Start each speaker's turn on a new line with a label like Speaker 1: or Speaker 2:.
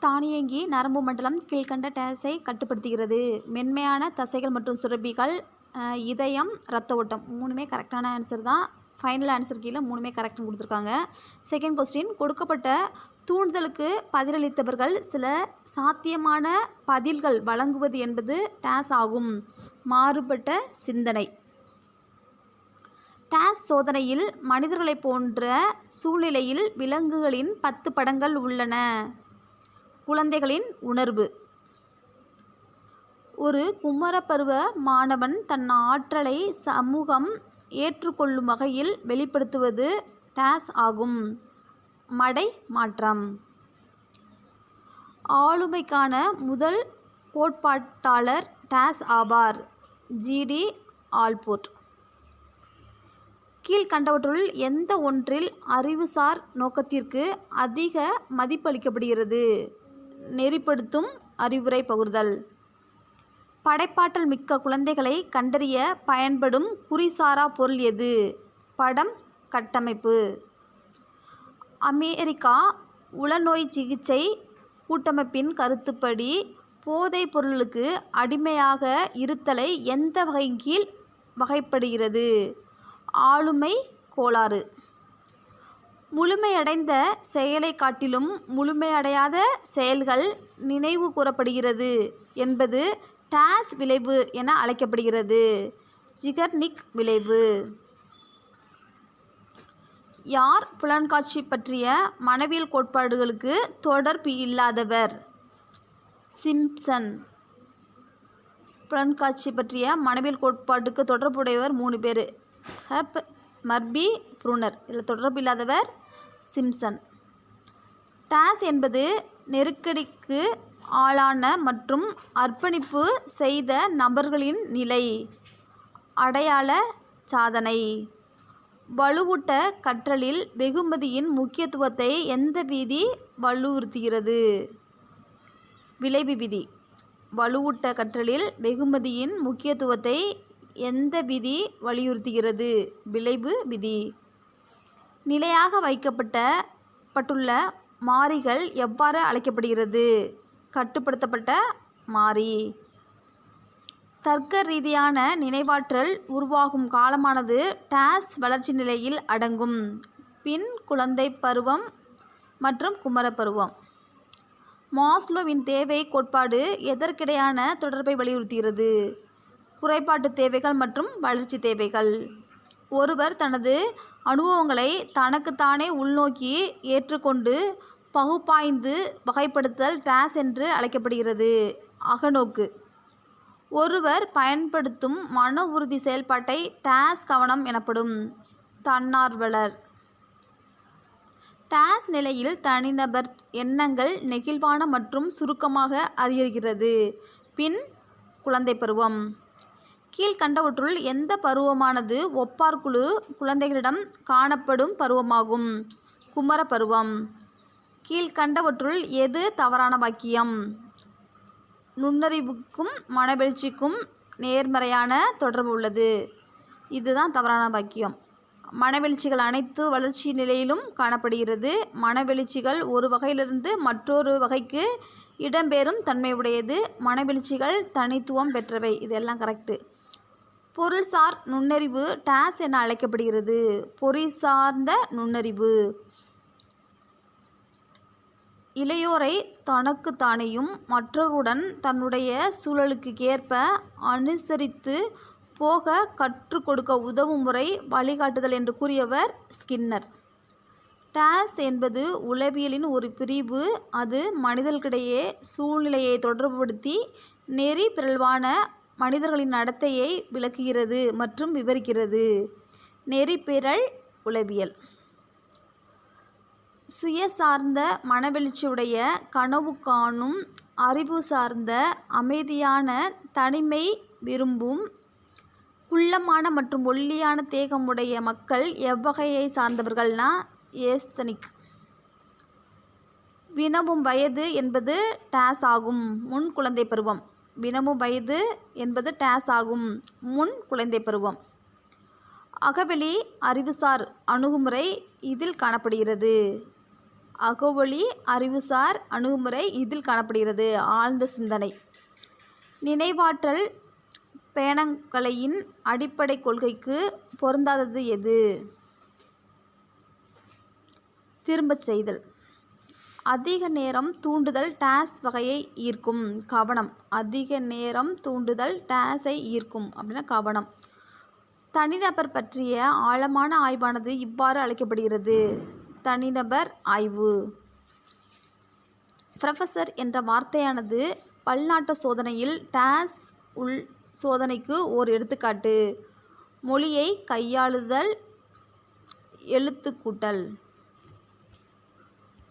Speaker 1: தானியங்கி நரம்பு மண்டலம் கீழ்கண்ட டேஸை கட்டுப்படுத்துகிறது. மென்மையான தசைகள் மற்றும் சுரப்பிகள், இதயம், இரத்த ஓட்டம். மூணுமே கரெக்டான ஆன்சர் தான். ஃபைனல் ஆன்சர் கீழே மூணுமே கரெக்ட்னு கொடுத்துருக்காங்க. செகண்ட் கொஸ்டின், கொடுக்கப்பட்ட தூண்டுதலுக்கு பதிலளித்தவர்கள் சில சாத்தியமான பதில்கள் வழங்குவது என்பது டேஸ் ஆகும். மாறுபட்ட சிந்தனை. டேஸ் சோதனையில் மனிதர்களைப் போன்ற சூழ்நிலையில் விலங்குகளின் 10 படங்கள் உள்ளன. குழந்தைகளின் உணர்வு. ஒரு குமரப்பருவ மாணவன் தன் ஆற்றலை சமூகம் ஏற்றுக்கொள்ளும் வகையில் வெளிப்படுத்துவது டேஸ் ஆகும். மடை மாற்றம். ஆளுமைக்கான முதல் கோட்பாட்டாளர் டேஸ் ஆவார். G D Allport. கீழ்கண்டவற்றுள் எந்த ஒன்றில் அறிவுசார் நோக்கத்திற்கு அதிக மதிப்பளிக்கப்படுகிறது? நெறிப்படுத்தும் அறிவுரை பகிர்தல். படைப்பாற்றல் மிக்க குழந்தைகளை கண்டறிய பயன்படும் குறிசாரா பொருள் எது? படம் கட்டமைப்பு. அமெரிக்கா உளநோய் சிகிச்சை கூட்டமைப்பின் கருத்துப்படி போதைப் பொருளுக்கு அடிமையாக இருத்தலை எந்த வகையின் கீழ் வகைப்படுகிறது? ஆளுமை கோளாறு. முழுமையடைந்த செயலை காட்டிலும் முழுமையடையாத செயல்கள் நினைவு கூறப்படுகிறது என்பது டேஸ் விளைவு என அழைக்கப்படுகிறது. ஜிகர்னிக் விளைவு. யார் புலன்காட்சி பற்றிய மனவியல் கோட்பாடுகளுக்கு தொடர்பு இல்லாதவர்? சிம்ப்சன். புலன்காட்சி பற்றிய மனவியல் கோட்பாட்டுக்கு தொடர்புடையவர் 3 பேர். Hub, Murphy, Bruner. இதில் தொடர்பு இல்லாதவர் சிம்ப்சன். டேஸ் என்பது நெருக்கடிக்கு ஆளான மற்றும் அர்ப்பணிப்பு செய்த நபர்களின் நிலை. அடையாள சாதனை. வலுவூட்ட கற்றலில் வெகுமதியின் முக்கியத்துவத்தை எந்த விதி வலியுறுத்துகிறது? விளைவு விதி. வலுவூட்ட கற்றலில் வெகுமதியின் முக்கியத்துவத்தை எந்த விதி வலியுறுத்துகிறது? விளைவு விதி. நிலையாக வைக்கப்பட்டுள்ள மாறிகள் எவ்வாறு அழைக்கப்படுகிறது? கட்டுப்படுத்தப்பட்ட மாறி. தர்க்க ரீதியான நினைவாற்றல் உருவாகும் காலமானது டேஸ் வளர்ச்சி நிலையில் அடங்கும். பின் குழந்தை பருவம் மற்றும் குமரப்பருவம். மாஸ்லோவின் தேவை கோட்பாடு எதற்கிடையான தொடர்பை வலியுறுத்துகிறது? குறைபாட்டு தேவைகள் மற்றும் வளர்ச்சி தேவைகள். ஒருவர் தனது அனுபவங்களை தனக்குத்தானே உள்நோக்கி ஏற்றுக்கொண்டு பகுப்பாய்ந்து வகைப்படுத்தல் டேஸ் என்று அழைக்கப்படுகிறது. அகநோக்கு. ஒருவர் பயன்படுத்தும் மன உறுதி செயல்பாட்டை டேஸ் கவனம் எனப்படும். தன்னார்வலர். டேஸ் நிலையில் தனிநபர் எண்ணங்கள் நெகிழ்வான மற்றும் சுருக்கமாக அதிகரிக்கிறது. பின் குழந்தை பருவம். கீழ்கண்டவற்றுள் எந்த பருவமானது ஒப்பார்குழு குழந்தைகளிடம் காணப்படும் பருவமாகும்? குமரப்பருவம். கீழ்கண்டவற்றுள் எது தவறான வாக்கியம்? நுண்ணறிவுக்கும் மனவெழுச்சிக்கும் நேர்மறையான தொடர்பு உள்ளது. இதுதான் தவறான வாக்கியம். மனவெழுச்சிகள் அனைத்து வளர்ச்சி நிலையிலும் காணப்படுகிறது. மனவெழுச்சிகள் ஒரு வகையிலிருந்து மற்றொரு வகைக்கு இடம்பெறும் தன்மையுடையது. மனவெழுச்சிகள் தனித்துவம் பெற்றவை. இதெல்லாம் கரெக்டு. பொருள்சார் நுண்ணறிவு டேஸ் என அழைக்கப்படுகிறது. பொறிசார்ந்த நுண்ணறிவு. இளையோரை தனக்குத்தானேயும் மற்றவருடன் தன்னுடைய சூழலுக்கு ஏற்ப அனுசரித்து போக கற்றுக் கொடுக்க உதவும் முறை வழிகாட்டுதல் என்று கூறியவர் ஸ்கின்னர். டேஸ் என்பது உளவியலின் ஒரு பிரிவு. அது மனிதர்களிடையே சூழ்நிலையை தொடர்புபடுத்தி நெறி பிறழ்வான மனிதர்களின் நடத்தையை விளக்குகிறது மற்றும் விவரிக்கிறது. நெறிப்பிறழ் உளவியல். சுயசார்ந்த மனவெழுச்சியுடைய கனவு காணும் அறிவு சார்ந்த அமைதியான தனிமை விரும்பும் குள்ளமான மற்றும் ஒல்லியான தேகமுடைய மக்கள் எவ்வகையை சார்ந்தவர்கள்னா ஏஸ்தனிக். வினவும் வயது என்பது டேஸ் ஆகும். முன் குழந்தை பருவம். வினவும் வயது என்பது டேஸ் ஆகும். முன் குழந்தை பருவம். அகவெளி அறிவுசார் அணுகுமுறை இதில் காணப்படுகிறது. அகவொளி அறிவுசார் அணுகுமுறை இதில் காணப்படுகிறது. ஆழ்ந்த சிந்தனை. நினைவாற்றல் பேணங்கலையின் அடிப்படை கொள்கைக்கு பொருந்தாதது எது? திரும்பச் செய்தல். அதிக நேரம் தூண்டுதல் டேஸ் வகையை ஈர்க்கும். கவனம். அதிக நேரம் தூண்டுதல் டேஸை ஈர்க்கும் அப்படின்னா கவனம். தனிநபர் பற்றிய ஆழமான ஆய்வானது இவ்வாறு அழைக்கப்படுகிறது. தனிநபர் ஆய்வு. ப்ரொஃபஸர் என்ற வார்த்தையானது பல்நாட்டு சோதனையில் டேஸ் உள் சோதனைக்கு ஓர் எடுத்துக்காட்டு. மொழியை கையாளுதல் எழுத்துக்கூட்டல்.